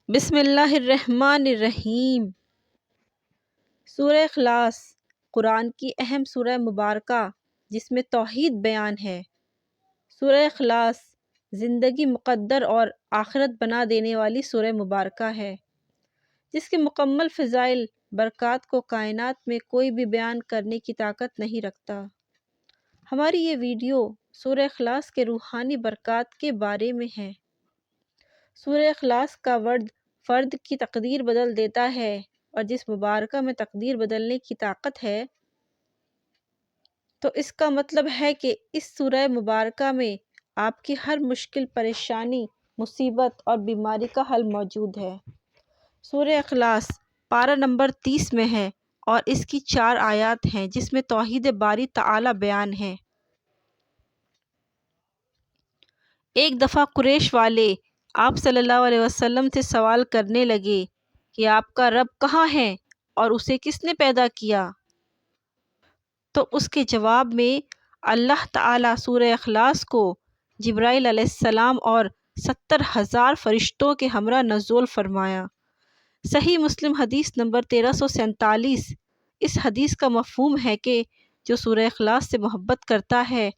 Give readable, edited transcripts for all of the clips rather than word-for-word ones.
بسم اللہ الرحمن الرحیم۔ سورہ اخلاص قرآن کی اہم سورہ مبارکہ جس میں توحید بیان ہے۔ سورہ اخلاص زندگی مقدر اور آخرت بنا دینے والی سورہ مبارکہ ہے، جس کے مکمل فضائل برکات کو کائنات میں کوئی بھی بیان کرنے کی طاقت نہیں رکھتا۔ ہماری یہ ویڈیو سورہ اخلاص کے روحانی برکات کے بارے میں ہے۔ سورہ اخلاص کا ورد فرد کی تقدیر بدل دیتا ہے، اور جس مبارکہ میں تقدیر بدلنے کی طاقت ہے تو اس کا مطلب ہے کہ اس سورہ مبارکہ میں آپ کی ہر مشکل، پریشانی، مصیبت اور بیماری کا حل موجود ہے۔ سورہ اخلاص پارہ نمبر 30 میں ہے اور اس کی 4 آیات ہیں جس میں توحید باری تعالی بیان ہے۔ ایک دفعہ قریش والے آپ صلی اللہ علیہ وسلم سے سوال کرنے لگے کہ آپ کا رب کہاں ہے اور اسے کس نے پیدا کیا؟ تو اس کے جواب میں اللہ تعالیٰ سورہ اخلاص کو جبرائیل علیہ السلام اور 70,000 فرشتوں کے ہمراہ نزول فرمایا۔ صحیح مسلم حدیث نمبر 1347۔ اس حدیث کا مفہوم ہے کہ جو سورہ اخلاص سے محبت کرتا ہے،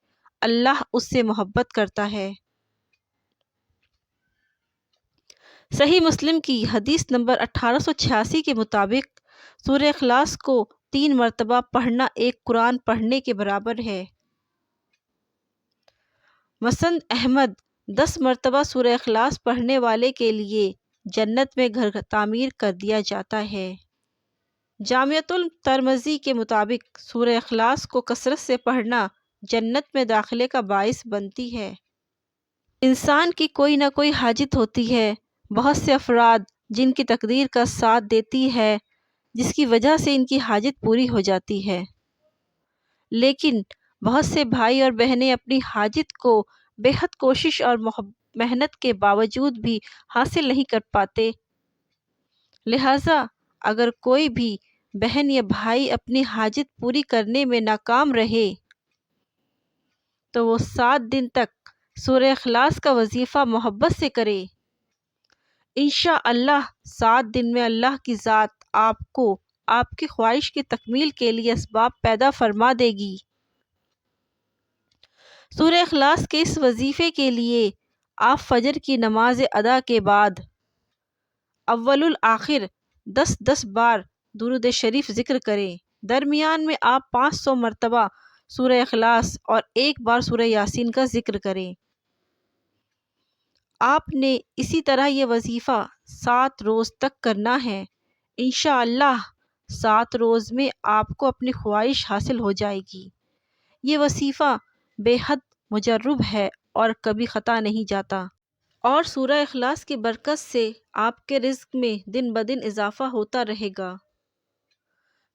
اللہ اس سے محبت کرتا ہے۔ صحیح مسلم کی حدیث نمبر 1886 کے مطابق سورہ اخلاص کو 3 مرتبہ پڑھنا ایک قرآن پڑھنے کے برابر ہے۔ مسند احمد 10 مرتبہ سورہ اخلاص پڑھنے والے کے لیے جنت میں گھر تعمیر کر دیا جاتا ہے۔ جامعۃ الترمذی کے مطابق سورہ اخلاص کو کثرت سے پڑھنا جنت میں داخلے کا باعث بنتی ہے۔ انسان کی کوئی نہ کوئی حاجت ہوتی ہے، بہت سے افراد جن کی تقدیر کا ساتھ دیتی ہے جس کی وجہ سے ان کی حاجت پوری ہو جاتی ہے، لیکن بہت سے بھائی اور بہنیں اپنی حاجت کو بے حد کوشش اور محنت کے باوجود بھی حاصل نہیں کر پاتے۔ لہٰذا اگر کوئی بھی بہن یا بھائی اپنی حاجت پوری کرنے میں ناکام رہے تو وہ 7 دن تک سورہ اخلاص کا وظیفہ محبت سے کرے۔ انشاءاللہ 7 دن میں اللہ کی ذات آپ کو آپ کی خواہش کی تکمیل کے لیے اسباب پیدا فرما دے گی۔ سورہ اخلاص کے اس وظیفے کے لیے آپ فجر کی نماز ادا کے بعد اول الآخر 10 بار درود شریف ذکر کریں۔ درمیان میں آپ 500 مرتبہ سورہ اخلاص اور 1 بار سورہ یاسین کا ذکر کریں۔ آپ نے اسی طرح یہ وظیفہ 7 روز تک کرنا ہے۔ انشاءاللہ 7 روز میں آپ کو اپنی خواہش حاصل ہو جائے گی۔ یہ وظیفہ بے حد مجرب ہے اور کبھی خطا نہیں جاتا، اور سورہ اخلاص کی برکت سے آپ کے رزق میں دن بدن اضافہ ہوتا رہے گا۔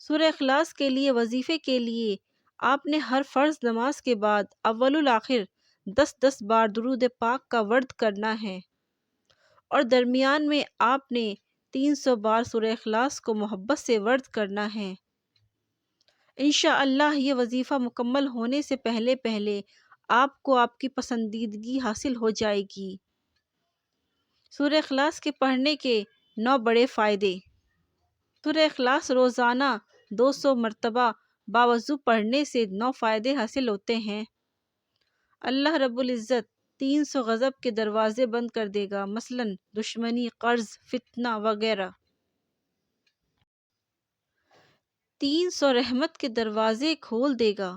سورہ اخلاص کے لیے وظیفے کے لیے آپ نے ہر فرض نماز کے بعد اول الآخر 10 بار درود پاک کا ورد کرنا ہے، اور درمیان میں آپ نے 300 بار سورہ اخلاص کو محبت سے ورد کرنا ہے۔ انشاءاللہ یہ وظیفہ مکمل ہونے سے پہلے پہلے آپ کو آپ کی پسندیدگی حاصل ہو جائے گی۔ سورہ اخلاص کے پڑھنے کے 9 بڑے فائدے۔ سورہ اخلاص روزانہ 200 مرتبہ باوضو پڑھنے سے 9 فائدے حاصل ہوتے ہیں۔ اللہ رب العزت 300 غضب کے دروازے بند کر دے گا، مثلا دشمنی، قرض، فتنہ وغیرہ۔ 300 رحمت کے دروازے کھول دے گا۔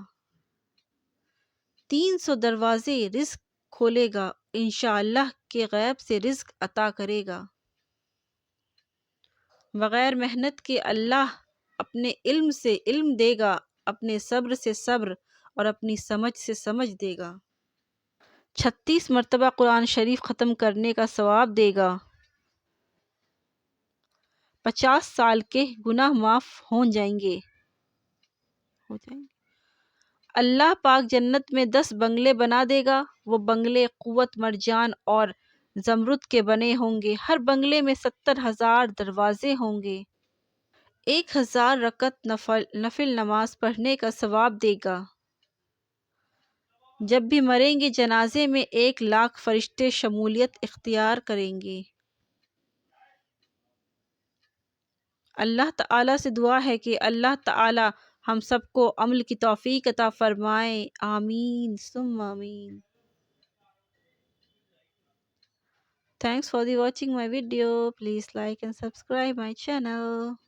300 دروازے رزق کھولے گا، انشاءاللہ کے غیب سے رزق عطا کرے گا۔ بغیر محنت کے اللہ اپنے علم سے علم دے گا، اپنے صبر سے صبر اور اپنی سمجھ سے سمجھ دے گا۔ 36 مرتبہ قرآن شریف ختم کرنے کا ثواب دے گا۔ 50 سال کے گناہ معاف ہو جائیں گے۔ اللہ پاک جنت میں 10 بنگلے بنا دے گا۔ وہ بنگلے قوت، مرجان اور زمرد کے بنے ہوں گے۔ ہر بنگلے میں 70,000 دروازے ہوں گے۔ 1000 رکعت نفل نماز پڑھنے کا ثواب دے گا۔ جب بھی مریں گے جنازے میں 1 لاکھ فرشتے شمولیت اختیار کریں گے۔ اللہ تعالیٰ سے دعا ہے کہ اللہ تعالیٰ ہم سب کو عمل کی توفیق عطا فرمائے، آمین ثم آمین۔ Thanks for the watching my video. Please like and subscribe my channel.